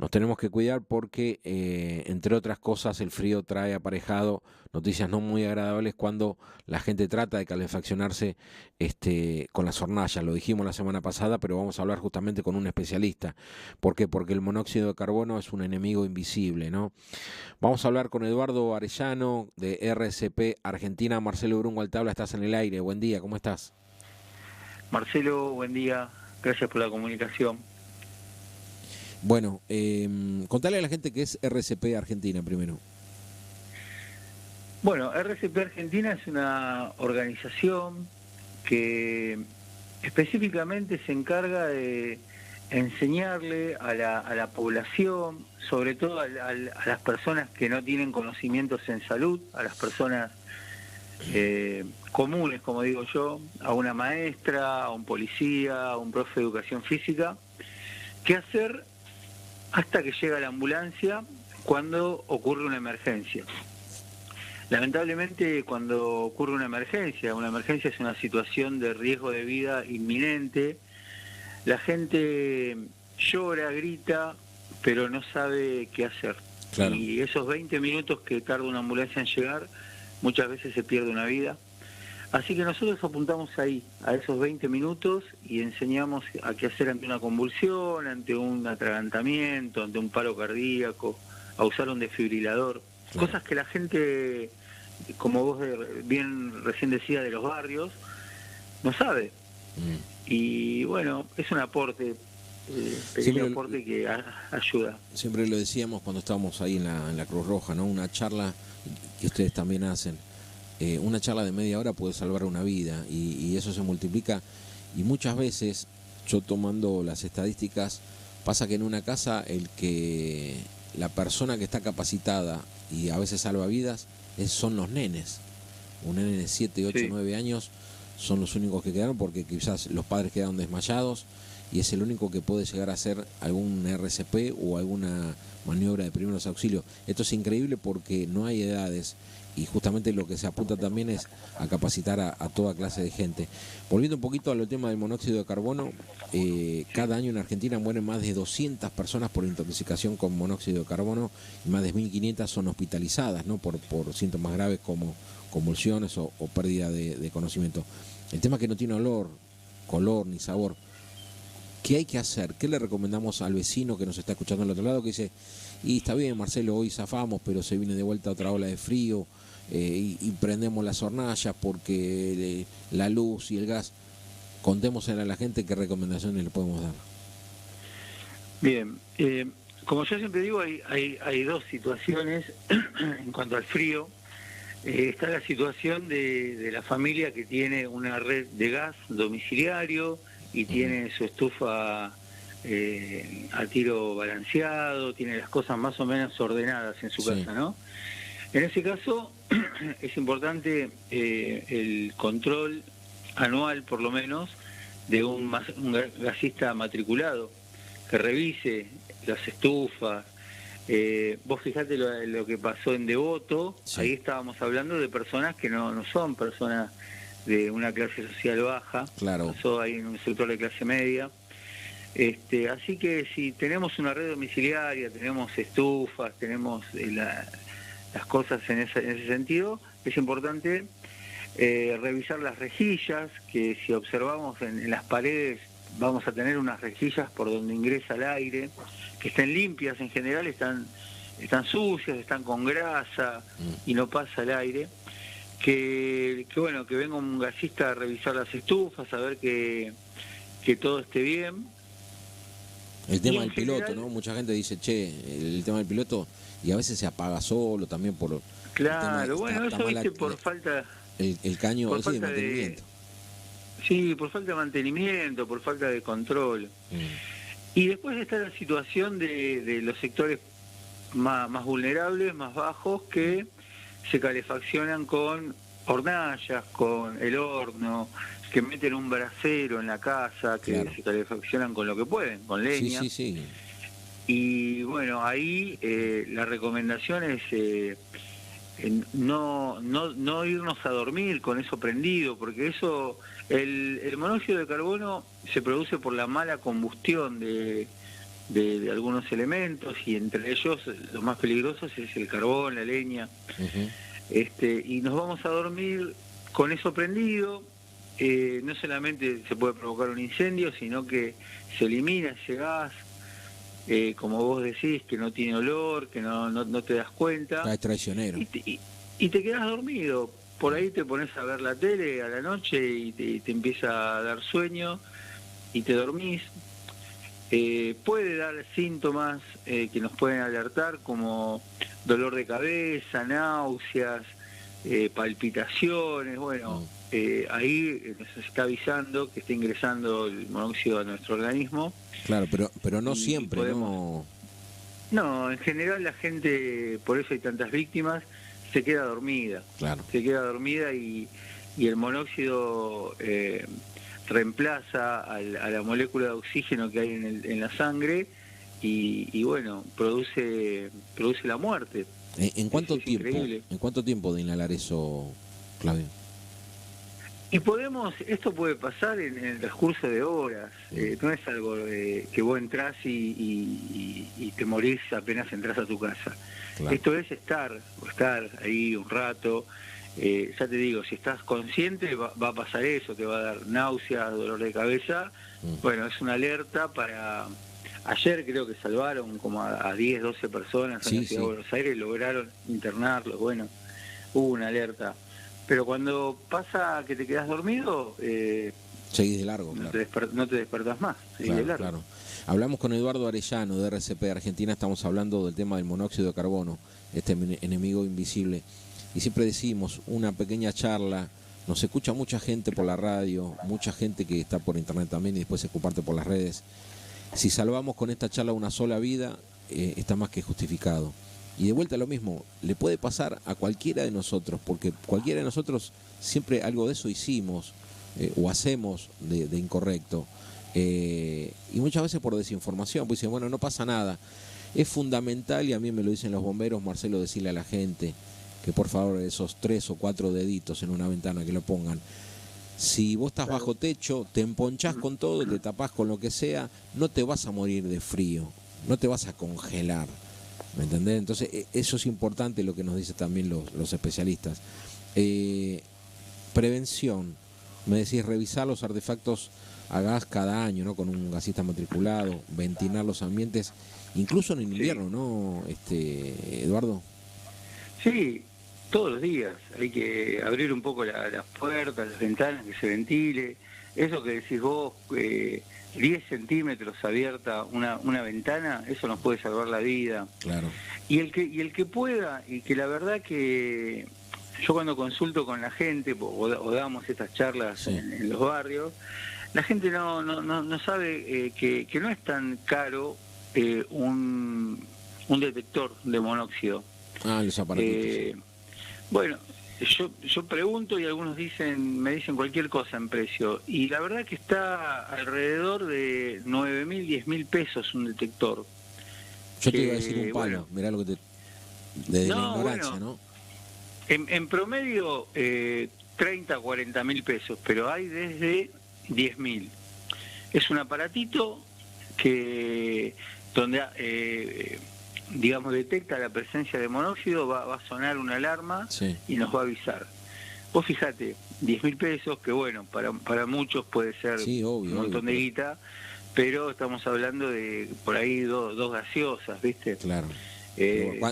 nos tenemos que cuidar porque, entre otras cosas, el frío trae aparejado noticias no muy agradables cuando la gente trata de calefaccionarse con las hornallas. Lo dijimos la semana pasada, pero vamos a hablar justamente con un especialista. ¿Por qué? Porque el monóxido de carbono es un enemigo invisible, ¿no? Vamos a hablar con Eduardo Arellano de RCP Argentina. Marcelo Brungo al tabla, estás en el aire. Buen día, ¿cómo estás? Marcelo, buen día, gracias por la comunicación. Bueno, contale a la gente qué es RCP Argentina primero. Bueno, RCP Argentina es una organización que específicamente se encarga de enseñarle a la población, sobre todo a las personas que no tienen conocimientos en salud, a las personas comunes, como digo yo, a una maestra, a un policía, a un profe de educación física, qué hacer hasta que llega la ambulancia cuando ocurre una emergencia. Lamentablemente, cuando ocurre una emergencia es una situación de riesgo de vida inminente, la gente llora, grita, pero no sabe qué hacer. Claro. Y esos 20 minutos que tarda una ambulancia en llegar, muchas veces se pierde una vida. Así que nosotros apuntamos ahí, a esos 20 minutos, y enseñamos a qué hacer ante una convulsión, ante un atragantamiento, ante un paro cardíaco, a usar un desfibrilador. Claro. Cosas que la gente, como vos bien recién decías, de los barrios, no sabe. Y bueno, es un aporte, pequeño Siempre, aporte que ayuda. siempre lo decíamos cuando estábamos ahí en la Cruz Roja, ¿no? Una charla que ustedes también hacen. Una charla de media hora puede salvar una vida y eso se multiplica. Y muchas veces, yo tomando las estadísticas, pasa que en una casa la persona que está capacitada y a veces salva vidas son los nenes. Un nene de 7, 8, Sí. 9 años son los únicos que quedaron porque quizás los padres quedaron desmayados y es el único que puede llegar a hacer algún RCP o alguna maniobra de primeros auxilios. Esto es increíble porque no hay edades y justamente lo que se apunta también es a capacitar a toda clase de gente. Volviendo un poquito al tema del monóxido de carbono, cada año en Argentina mueren más de 200 personas por intoxicación con monóxido de carbono y más de 1.500 son hospitalizadas, ¿no? por síntomas graves como convulsiones o pérdida de conocimiento. El tema es que no tiene olor, color ni sabor. ¿Qué hay que hacer? ¿Qué le recomendamos al vecino que nos está escuchando al otro lado que dice, y está bien Marcelo, hoy zafamos, pero se viene de vuelta otra ola de frío y prendemos las hornallas porque la luz y el gas? Contémosle a la gente qué recomendaciones le podemos dar. Bien, como yo siempre digo, hay dos situaciones en cuanto al frío. Está la situación de la familia que tiene una red de gas domiciliario y tiene su estufa a tiro balanceado, tiene las cosas más o menos ordenadas en su casa, ¿no? En ese caso es importante el control anual, por lo menos, de un gasista matriculado que revise las estufas. Vos fijate lo que pasó en Devoto, Sí. Ahí estábamos hablando de personas que no son personas de una clase social baja, Claro. pasó ahí en un sector de clase media. Así que si tenemos una red domiciliaria, tenemos estufas, tenemos las cosas en ese sentido, es importante revisar las rejillas, que si observamos en las paredes vamos a tener unas rejillas por donde ingresa el aire, que estén limpias, en general están sucias, están con grasa y no pasa el aire. Que bueno, que venga un gasista a revisar las estufas, a ver que todo esté bien. El tema del general, piloto, ¿no? Mucha gente dice, che, el tema del piloto, y a veces se apaga solo también por claro, el tema, bueno, está eso mal viste por falta el caño por sí, de falta mantenimiento. sí, por falta de mantenimiento, por falta de control. Y después está la situación de los sectores más vulnerables, más bajos, que se calefaccionan con hornallas, con el horno, que meten un brasero en la casa, que Claro. se calefaccionan con lo que pueden, con Sí, leña. sí, sí. Y bueno, ahí la recomendación es no irnos a dormir con eso prendido, porque el monóxido de carbono se produce por la mala combustión de de algunos elementos, y entre ellos los más peligrosos es el carbón, la leña. Y nos vamos a dormir con eso prendido. No solamente se puede provocar un incendio, sino que se elimina ese gas, como vos decís, que no tiene olor, que no te das cuenta. Es traicionero. Y te quedas dormido. Por ahí te pones a ver la tele a la noche y te empieza a dar sueño y te dormís. Puede dar síntomas que nos pueden alertar, como dolor de cabeza, náuseas, palpitaciones. Bueno, ahí nos está avisando que está ingresando el monóxido a nuestro organismo. Claro, pero no siempre, podemos... No, en general la gente, por eso hay tantas víctimas, se queda dormida. Claro. Se queda dormida y el monóxido reemplaza a la molécula de oxígeno que hay en la sangre y bueno, produce la muerte. ¿En cuánto tiempo? Increíble. ¿En cuánto tiempo de inhalar eso, Claudio? Y esto puede pasar en el transcurso de horas. No es algo que vos entrás y te morís apenas entras a tu casa. Claro. Esto es estar ahí un rato. Ya te digo, si estás consciente va a pasar eso, te va a dar náuseas, dolor de cabeza. Bueno, es una alerta para... Ayer creo que salvaron como a 10, 12 personas en la ciudad de Buenos Aires, lograron internarlos. Bueno, hubo una alerta. Pero cuando pasa que te quedas dormido, seguís de largo, no te despertás más, seguís de largo. Claro. Hablamos con Eduardo Arellano de RCP Argentina, estamos hablando del tema del monóxido de carbono, este enemigo invisible. Y siempre decimos, una pequeña charla, nos escucha mucha gente por la radio, mucha gente que está por internet también y después se comparte por las redes. Si salvamos con esta charla una sola vida, está más que justificado. Y de vuelta lo mismo, le puede pasar a cualquiera de nosotros, porque cualquiera de nosotros siempre algo de eso hicimos o hacemos de incorrecto. Y muchas veces por desinformación, pues dicen, bueno, no pasa nada. Es fundamental, y a mí me lo dicen los bomberos, Marcelo, decirle a la gente que por favor esos 3 o 4 deditos en una ventana que lo pongan. Si vos estás bajo techo, te emponchás con todo, te tapás con lo que sea, no te vas a morir de frío, no te vas a congelar. ¿Me entendés? Entonces, eso es importante, lo que nos dicen también los especialistas. Prevención. Me decís, revisar los artefactos a gas cada año, ¿no? Con un gasista matriculado, ventilar los ambientes, incluso en el invierno, ¿no, Eduardo? Sí, todos los días. Hay que abrir un poco las puertas, las ventanas, que se ventile. Eso que decís vos, 10 centímetros abierta una ventana, eso nos puede salvar la vida. Claro. Y el que pueda, y que la verdad que yo cuando consulto con la gente o damos estas charlas en los barrios, la gente no sabe que no es tan caro un detector de monóxido. Los aparatos. Bueno, yo pregunto y algunos me dicen cualquier cosa en precio, y la verdad que está alrededor de 9.000, 10.000 pesos un detector. Yo te iba a decir un palo, mirá lo que de la ignorancia, bueno, ¿no? En promedio 30, 40.000 pesos, pero hay desde 10.000. Es un aparatito que donde digamos, detecta la presencia de monóxido, va a sonar una alarma y nos va a avisar. Vos fijate, 10.000 pesos, que bueno, para muchos puede ser un montón de guita, pero estamos hablando de por ahí dos gaseosas, ¿viste? Claro.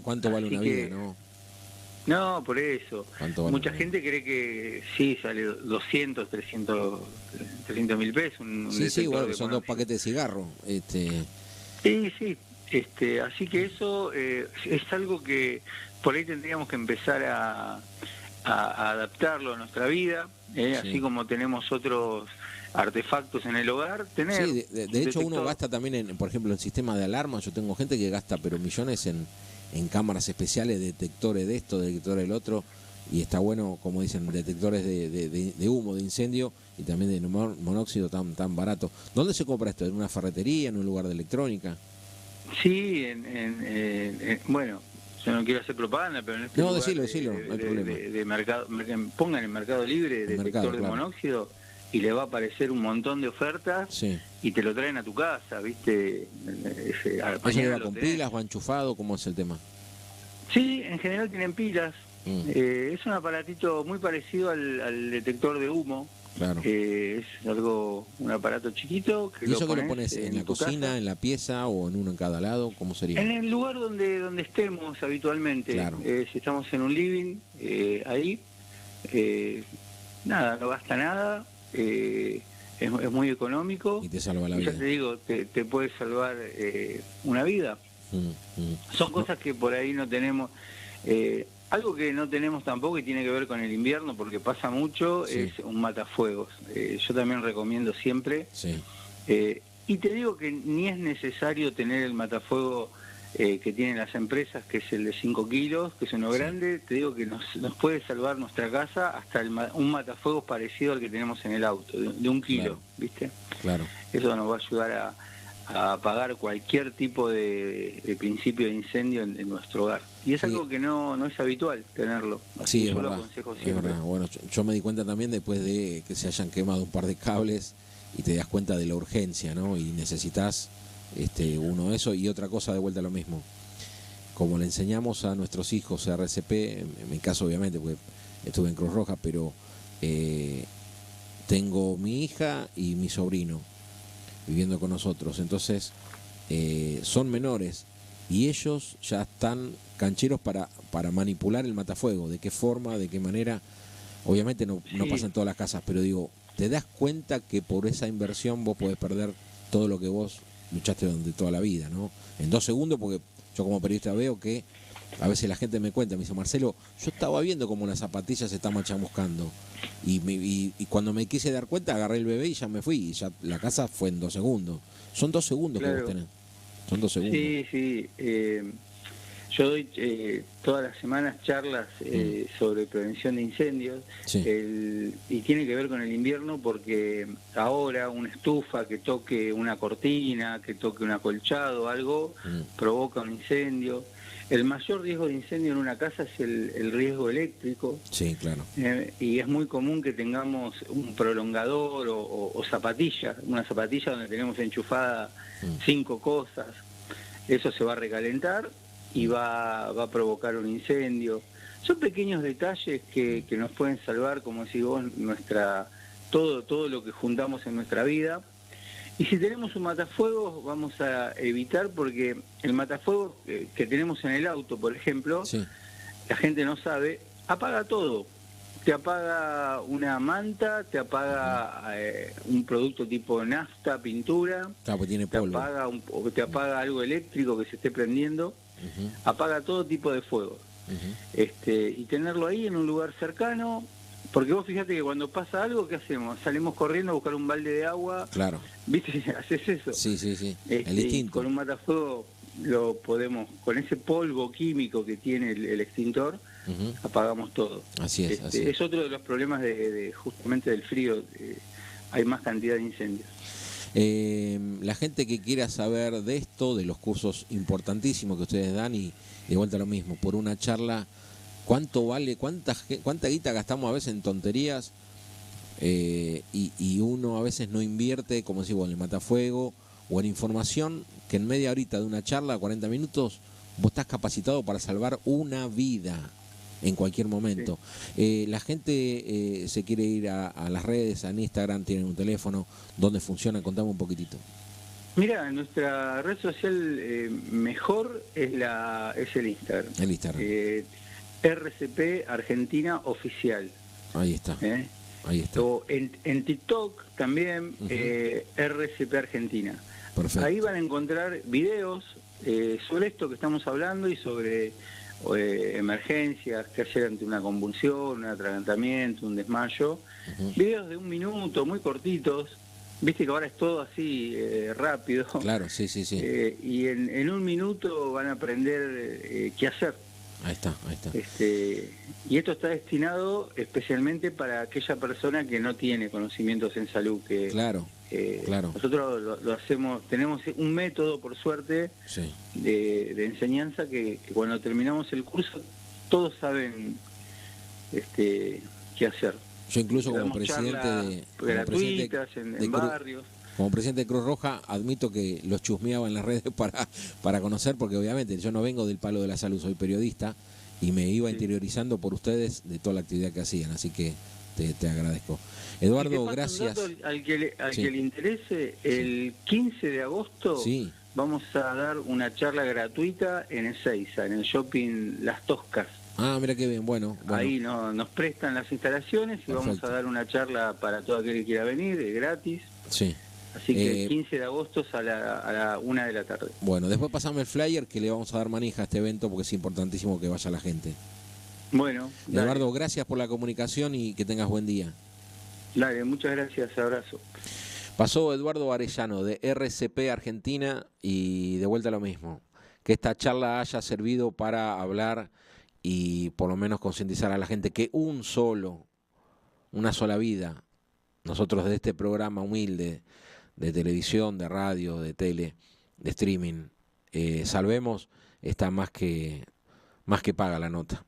¿Cuánto vale una vida, no? No, por eso. Mucha gente cree que sí, sale 200, 300.000 pesos. Sí, bueno, son 2 paquetes de cigarro. Sí. Así que eso es algo que por ahí tendríamos que empezar a adaptarlo a nuestra vida, así como tenemos otros artefactos en el hogar, tener... Sí, de hecho uno gasta también, por ejemplo, en sistemas de alarma. Yo tengo gente que gasta pero millones en cámaras especiales, detectores de esto, detectores del otro, y está bueno, como dicen, detectores de humo, de incendio, y también de monóxido tan barato. ¿Dónde se compra esto? ¿En una ferretería, en un lugar de electrónica? Sí, bueno, yo no quiero hacer propaganda, pero en este decilo, no hay problema. pongan en Mercado Libre detector de monóxido y le va a aparecer un montón de ofertas Sí. y te lo traen a tu casa, ¿viste? ¿Eso lleva con pilas, va enchufado? ¿Cómo es el tema? Sí, en general tienen pilas. Es un aparatito muy parecido al detector de humo. Claro. Es un aparato chiquito. ¿Y eso que lo pones en la cocina, casa, en la pieza o en uno en cada lado? ¿Cómo sería? en el lugar donde estemos habitualmente. Claro. Si estamos en un living, ahí, nada, no gasta nada. Es muy económico. Y te salva la y vida. ya te digo, te puede salvar una vida. Son cosas que por ahí no tenemos. Algo que no tenemos tampoco y tiene que ver con el invierno, porque pasa mucho, Sí. es un matafuegos. Yo también recomiendo siempre. Sí. Y te digo que ni es necesario tener el matafuego que tienen las empresas, que es el de 5 kilos, que es uno grande. Te digo que nos puede salvar nuestra casa hasta un matafuegos parecido al que tenemos en el auto, de 1 kilo, Claro. ¿viste? Claro. Eso nos va a ayudar a apagar cualquier tipo de principio de incendio en nuestro hogar. Y es Sí. algo que no es habitual tenerlo. Así Sí, que es yo lo verdad. aconsejo Es siempre. verdad. Bueno, yo me di cuenta también después de que se hayan quemado un par de cables y te das cuenta de la urgencia, ¿no? Y necesitas uno de eso y otra cosa de vuelta a lo mismo. Como le enseñamos a nuestros hijos RCP, en mi caso obviamente, porque estuve en Cruz Roja, pero tengo mi hija y mi sobrino viviendo con nosotros, entonces son menores y ellos ya están cancheros para manipular el matafuego, de qué forma, de qué manera. Obviamente no pasa en todas las casas, pero digo, te das cuenta que por esa inversión vos podés perder todo lo que vos luchaste durante toda la vida, ¿no? En 2 segundos, porque yo como periodista veo que a veces la gente me cuenta, me dice, Marcelo, yo estaba viendo como una zapatilla se está machamuscando y cuando me quise dar cuenta agarré el bebé y ya me fui y ya la casa fue en 2 segundos. Son 2 segundos Claro. que vos tenés. Son 2 segundos. Sí. Yo doy todas las semanas charlas sobre prevención de incendios. Sí. Y tiene que ver con el invierno porque ahora una estufa que toque una cortina, que toque un acolchado, algo, provoca un incendio. El mayor riesgo de incendio en una casa es el riesgo eléctrico. Sí, claro. Y es muy común que tengamos un prolongador o zapatilla, una zapatilla donde tenemos enchufada 5 cosas. Eso se va a recalentar y va a provocar un incendio. Son pequeños detalles que nos pueden salvar, como decís vos, todo lo que juntamos en nuestra vida. Y si tenemos un matafuegos, vamos a evitar, porque el matafuegos que tenemos en el auto, por ejemplo, Sí. la gente no sabe, apaga todo. Te apaga una manta, te apaga un producto tipo nafta, pintura, Claro, porque tiene polvo. te apaga algo eléctrico que se esté prendiendo, apaga todo tipo de fuego. Y tenerlo ahí en un lugar cercano, porque vos fíjate que cuando pasa algo, ¿qué hacemos? Salimos corriendo a buscar un balde de agua, Claro. ¿viste? Haces eso. Sí. El Y instinto. con un matafuego lo podemos, con ese polvo químico que tiene el extintor, apagamos todo. Así es, así es. Es otro de los problemas justamente del frío, hay más cantidad de incendios. La gente que quiera saber de esto, de los cursos importantísimos que ustedes dan y de vuelta a lo mismo, por una charla, ¿cuánto vale? ¿Cuánta guita gastamos a veces en tonterías? Y uno a veces no invierte, como decís vos, en el matafuego o en información que en media horita de una charla, 40 minutos, vos estás capacitado para salvar una vida en cualquier momento. Sí. La gente se quiere ir a las redes, en Instagram, tienen un teléfono, ¿dónde funciona? Contame un poquitito. Mira, nuestra red social mejor es el Instagram. El Instagram. RCP Argentina Oficial. Ahí está. Ahí está. O en TikTok también, RCP Argentina. Perfecto. Ahí van a encontrar videos sobre esto que estamos hablando y sobre emergencias que hacer ante una convulsión, un atragantamiento, un desmayo. Videos de 1 minuto, muy cortitos. Viste que ahora es todo así rápido. Claro, sí. Y en 1 minuto van a aprender qué hacer. Ahí está. Y esto está destinado especialmente para aquella persona que no tiene conocimientos en salud. Claro. Nosotros lo hacemos, tenemos un método, por suerte, de enseñanza que cuando terminamos el curso todos saben qué hacer. Yo incluso como Damos presidente charlas gratuitas en barrios. Como presidente de Cruz Roja, admito que los chusmeaba en las redes para conocer, porque obviamente yo no vengo del palo de la salud, soy periodista, y me iba interiorizando por ustedes de toda la actividad que hacían, así que te agradezco. Eduardo, gracias. Al que le interese, el 15 de agosto vamos a dar una charla gratuita en Ezeiza, en el shopping Las Toscas. Ah, mira qué bien, bueno. Ahí nos prestan las instalaciones y vamos a dar una charla para todo aquel que quiera venir, es gratis. Sí. Así que el 15 de agosto es a la 1 de la tarde. Bueno, después pasame el flyer que le vamos a dar manija a este evento porque es importantísimo que vaya la gente. Bueno. Eduardo, gracias por la comunicación y que tengas buen día. Dale, muchas gracias, abrazo. Pasó Eduardo Arellano de RCP Argentina y de vuelta lo mismo. Que esta charla haya servido para hablar y por lo menos concientizar a la gente que una sola vida, nosotros de este programa humilde de televisión, de radio, de tele, de streaming, salvemos, está más que paga la nota.